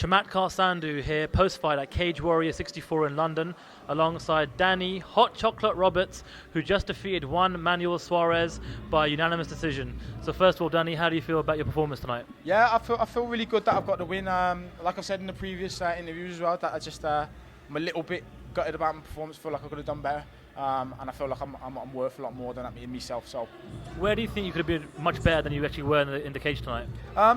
Chamatkar Sandhu here, post-fight at Cage Warrior 64 in London, alongside Danny Hot Chocolate Roberts, who just defeated one Manuel Suarez by unanimous decision. So first of all, Danny, how do you feel about your performance tonight? Yeah, I feel really good that I've got the win. Like I said in the previous interviews as well, that I'm a little bit gutted about my performance. I feel like I could have done better, and I feel like I'm worth a lot more than that in myself. So, where do you think you could have been much better than you actually were in the cage tonight?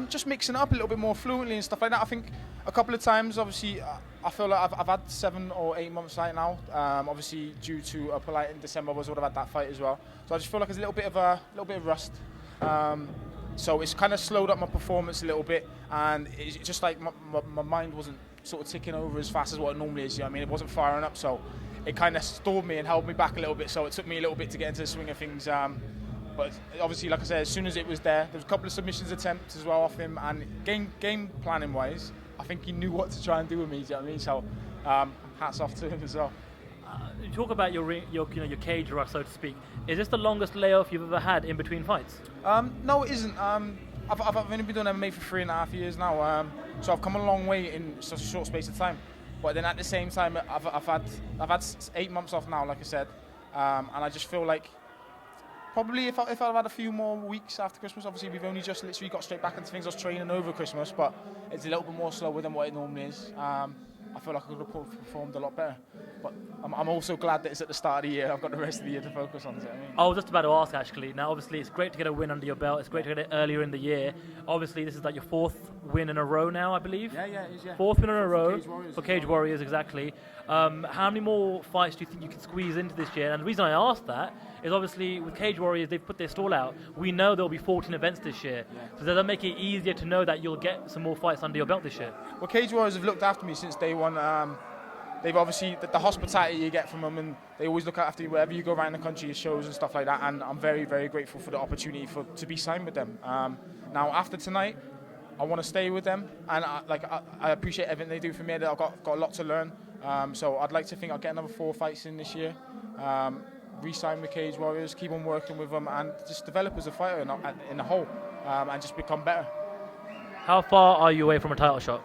Just mixing it up a little bit more fluently and stuff like that. I think a couple of times, obviously, I feel like I've had 7 or 8 months right now. Obviously, due to a polite in December, I would have had that fight as well. So I just feel like there's a little bit of rust. So it's kind of slowed up my performance a little bit, and it's just like my mind wasn't sort of ticking over as fast as what it normally is. You know what I mean? It wasn't firing up, so it kind of stalled me and held me back a little bit. So it took me a little bit to get into the swing of things. But obviously, like I said, as soon as it was there was a couple of submissions attempts as well off him, and game planning wise, I think he knew what to try and do with me. Do you know what I mean? So hats off to him as well. You talk about your cage rush, so to speak. Is this the longest layoff you've ever had in between fights? No, it isn't. I've only been doing MMA for 3.5 years now, so I've come a long way in such a short space of time. But then at the same time, I've had 8 months off now, like I said, and I just feel like probably if I'd had a few more weeks after Christmas, obviously we've only just literally got straight back into things. I was training over Christmas, but it's a little bit more slower than what it normally is. I feel like I could have performed a lot better, but I'm also glad that it's at the start of the year. I've got the rest of the year to focus on. I was just about to ask, actually. Now, obviously, it's great to get a win under your belt. It's great to get it earlier in the year. Obviously, this is like your 4th win in a row now, I believe. Yeah, it is. Yeah. 4th win in a row for Cage Warriors, exactly. How many more fights do you think you can squeeze into this year? And the reason I asked that is obviously with Cage Warriors, they've put their stall out. We know there'll be 14 events this year. Yeah. So does that make it easier to know that you'll get some more fights under your belt this year? Well, Cage Warriors have looked after me since day one. They've obviously, the hospitality you get from them, and they always look after you wherever you go around the country, shows and stuff like that, and I'm very, very grateful for the opportunity to be signed with them. Now, after tonight, I want to stay with them, and I appreciate everything they do for me. I've got a lot to learn, so I'd like to think I'll get another 4 fights in this year, re-sign with Cage Warriors, keep on working with them, and just develop as a fighter in the whole, and just become better. How far are you away from a title shot?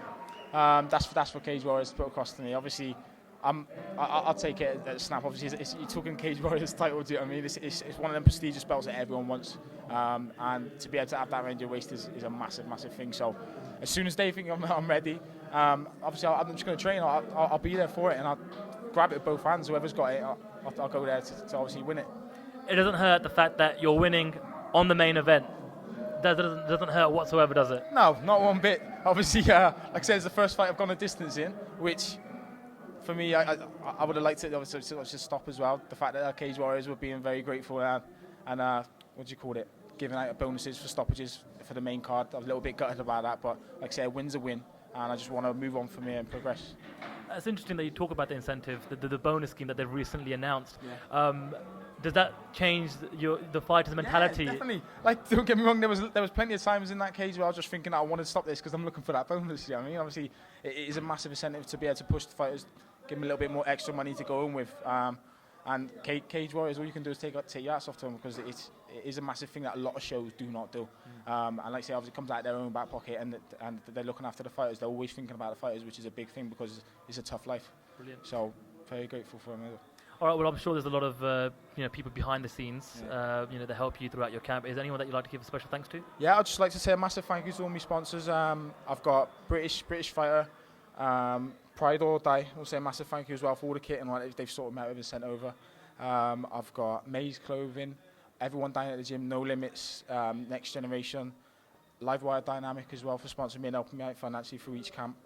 That's for Cage Warriors to put across to me. Obviously, I'll take it at a snap. Obviously, you're talking Cage Warriors title. Do you know what I mean? It's one of them prestigious belts that everyone wants, and to be able to have that around your waist is a massive, massive thing. So, as soon as they think I'm ready, obviously I'm just going to train. I'll be there for it, and I'll grab it with both hands. Whoever's got it, I'll go there to obviously win it. It doesn't hurt the fact that you're winning on the main event. That doesn't hurt whatsoever, does it? No, not one bit. Obviously, like I said, it's the first fight I've gone a distance in, which for me, I would have liked it obviously to stop as well. The fact that Cage Warriors were being very grateful and what do you call it, giving out bonuses for stoppages for the main card. I was a little bit gutted about that, but like I said, a win's a win, and I just want to move on from here and progress. It's interesting that you talk about the incentive, the bonus scheme that they've recently announced. Yeah. Does that change the fighter's mentality? Yeah, definitely. Like, don't get me wrong, there was plenty of times in that cage where I was just thinking that I wanted to stop this because I'm looking for that bonus. You know what I mean? Obviously, it is a massive incentive to be able to push the fighters, give them a little bit more extra money to go in with. And Cage Warriors, all you can do is take your hats off to them because it is a massive thing that a lot of shows do not do. And like I say, obviously it comes out of their own back pocket, and they're looking after the fighters. They're always thinking about the fighters, which is a big thing because it's a tough life. Brilliant. So very grateful for them. All right. Well, I'm sure there's a lot of people behind the scenes, that help you throughout your camp. Is there anyone that you'd like to give a special thanks to? Yeah, I'd just like to say a massive thank you to all my sponsors. I've got British Fighter, Pride or Die. I'll say a massive thank you as well for all the kit and what they've sorted me out and sent over. I've got Maze Clothing, everyone down at the gym, No Limits, Next Generation, Livewire Dynamic as well for sponsoring me and helping me out financially through each camp.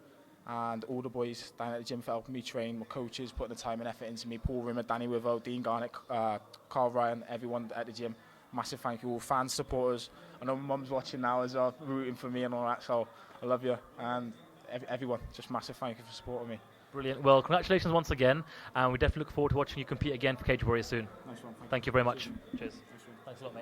And all the boys down at the gym for helping me train, my coaches putting the time and effort into me, Paul Rimmer, Danny Wivo, Dean Garnett, Carl Ryan, everyone at the gym. Massive thank you, all fans, supporters. I know my mum's watching now as well, rooting for me and all that, so I love you. And everyone, just massive thank you for supporting me. Brilliant. Well, congratulations once again, and we definitely look forward to watching you compete again for Cage Warriors soon. Nice one. Thank you very much. Cheers. Thanks a lot, mate.